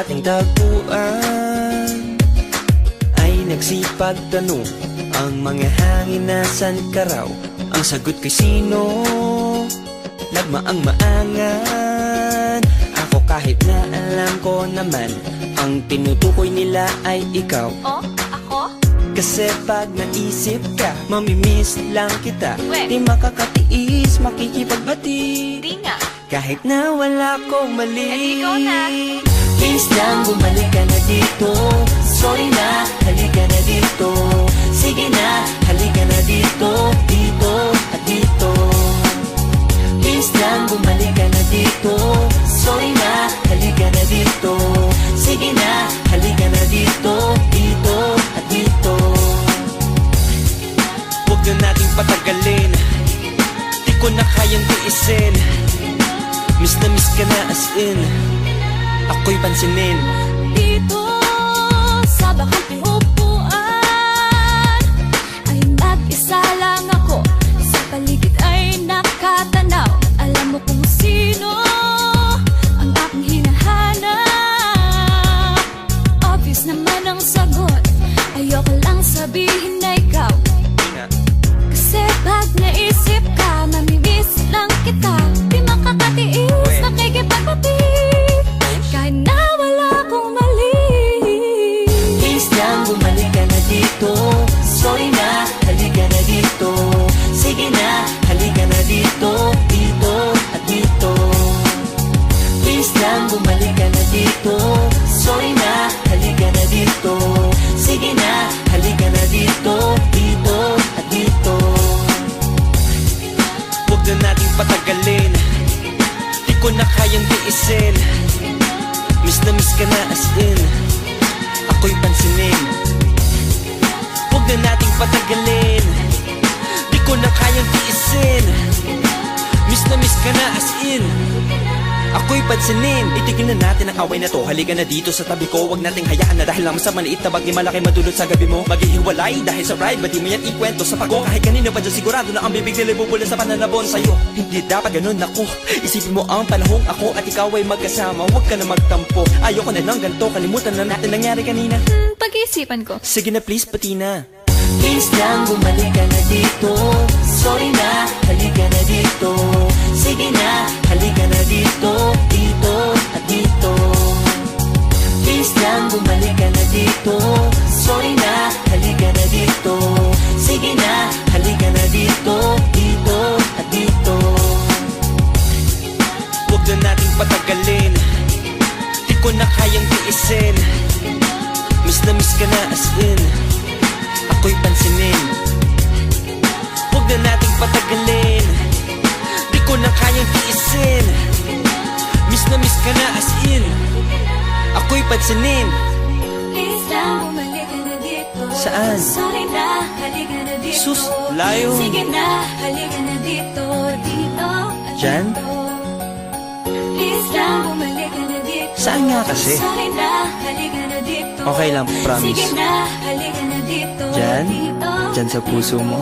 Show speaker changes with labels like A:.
A: ating tagpuan ay nagsipagtanong ang mga hangin, nasan ka raw? Ang sagot kay sino? Nagmaang maangan. Ako kahit na alam ko naman ang tinutukoy nila ay ikaw.
B: Oh, ako?
A: Kasi pag naisip ka, mamimiss lang kita.
B: We.
A: Di makakatiis, makikipagbati.
B: Di nga.
A: Kahit na wala kong mali.
B: Eh, di ikaw na.
A: Please lang, bumalik ka na dito. Sorry na, halika na dito. Sige na, halika na dito. Dito at dito. Please lang, bumalik ka na dito. Sorry na, halika na dito. Sige na, halika na dito. Dito at dito. Huwag na nating patagalin. Di ko na kayang tiisin. Miss na miss ka na as in. Ako'y pansinin.
B: Dito sa bakang upuan ay mag-isa lang ako. Sa paligid ay nakatanaw. Alam mo kung sino ang aking hinahanap. Obvious naman ang sagot. Ayoko lang sabihin na ikaw. Kasi pag naisip ka, mamimiss lang kita. Di makakatiis, nakikipagbati. Kahit na wala akong mali.
A: Please lang, bumalik ka na dito. Sorry na, halika na dito. Sige na, halika na dito. Dito at dito. Please lang, bumalik ka na dito. Sorry na, halika na dito. Sige na, halika na dito. Dito at dito. Huwag na nating patagalin. Di ko na kayang tiisin. Miss na miss ka na as in. Ako'y pansinin. Huwag na nating patagalin. Di ko na kayang tiisin. Miss na miss ka na as in. Ako'y pansinin. Itigil na natin ang away na to. Halika na dito sa tabi ko. Huwag nating hayaan na dahil naman sa maliit na bagay malaki madulot sa gabi mo. Maghihiwalay dahil sa ride. Ba't di mo yan ikwento sa pako? Kahit kanina pa dyan sigurado na ang bibig nila bubula sa pananabon sa'yo. Hindi dapat ganun ako. Isipin mo ang panahong ako at ikaw ay magkasama. Huwag ka na magtampo. Ayoko na ng ganito. Kalimutan na natin nangyari kanina.
B: Pag-iisipan ko.
A: Sige na please, pati na. Please lang, bumalik ka na dito. Sorry na, halika na dito. Sige na, halika na dito. Dito at dito. Please lang, bumalik ka na dito. Sorry na, halika na dito. Sige na, halika na dito. Dito at dito. Huwag na nating patagalin. Di ko na kayang tiisin. Miss na miss ka na as in. Ako'y pansinin. Huwag na nating patagalin. Di ko na kayang tiisin. Miss na miss ka na as in. Ako'y pansinin.
B: Please lang, bumalik ka na dito.
A: Saan?
B: Sorry na, halika na dito.
A: Sus, layo.
B: Sige na, halika na dito. Dito at
A: Diyan?
B: dito. Please lang, bumalik ka na dito.
A: Saan nga kasi?
B: Sorry na, halika na dito.
A: Okay lang, promise.
B: Sige na, halika na dito.
A: Diyan?
B: Dito
A: Diyan sa
B: at
A: puso
B: dito.
A: mo?